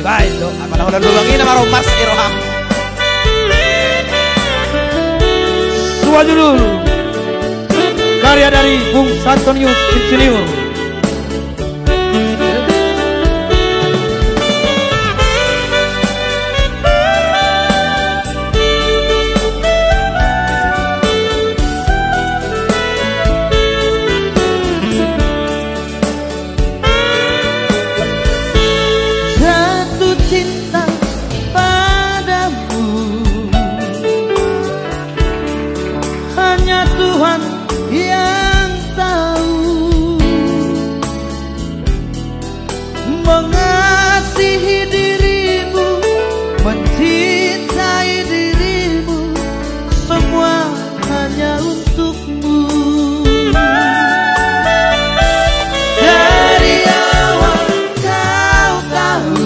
Baik do, apalah udah lubangin sama Romas Iroham. Sebuah judul karya dari Bung Santonius Insinyur. Cinta padamu hanya Tuhan yang tahu, mengasihi dirimu, mencintai dirimu, semua hanya untukmu. Dari awal kau tahu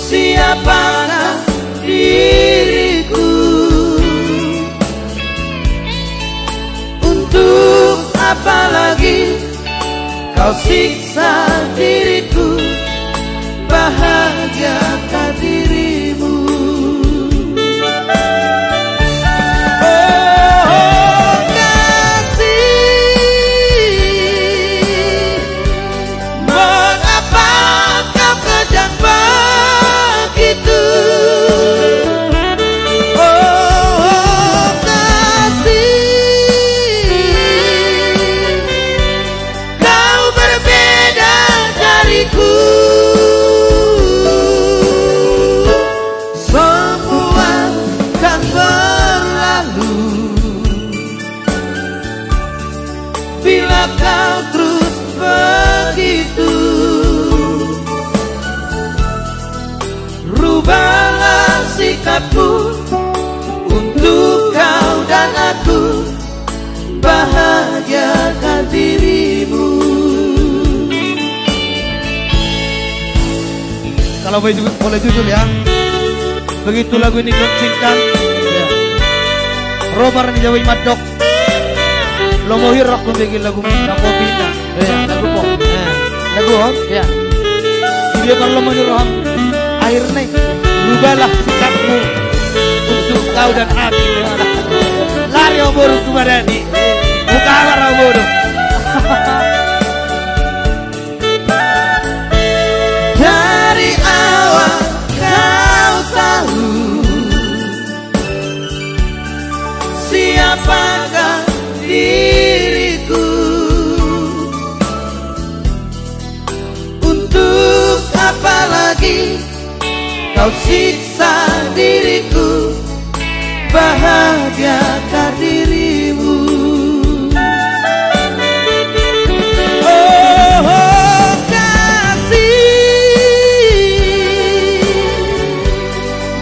siapakah diriku, untuk apa lagi kau siksa diriku, bahagiakan dirimu. Oh kasih, mengapa kau kejam begitu? Oh kasih, kau berbeda dariku. Semua kan berlalu bila kau terus begitu. Rubahlah sikapmu untuk kau dan aku, bahagiakan dirimu. Kalau boleh jujur ya, begitu lagu ini cinta ya. Robar ni Jawa Madok lo mau hirok kung bigil lagu Nakopina ya, lagu po lagu ho ya. Dia kalau mau hiroham air nih, rubahlah sikapmu untuk kau dan aku. Lari obor kumadani, buka agar obor. Dari awal kau tahu siapakah diriku, untuk apa lagi kau siksa diriku, bahagiakan dirimu. Oh kasih,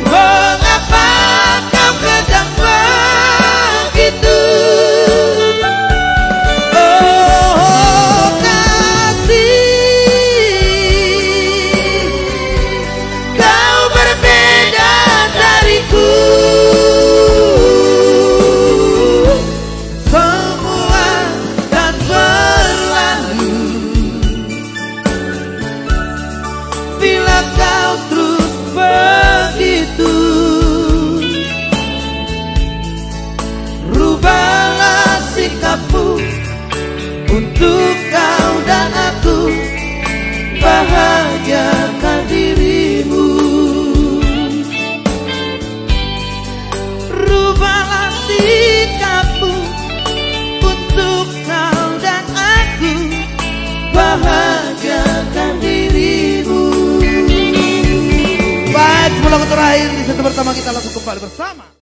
mengapa kau kejam begitu? Oh kasih, kau berbeda dariku. Semua kan berlalu bila kau terus begitu. Rubahlah sikapmu untuk kau dan aku, bahagiakan dirimu. Rubahlah sikapmu untuk kau dan aku, bahagiakan dirimu. Baik, sebelum terakhir di set pertama kita langsung kembali bersama.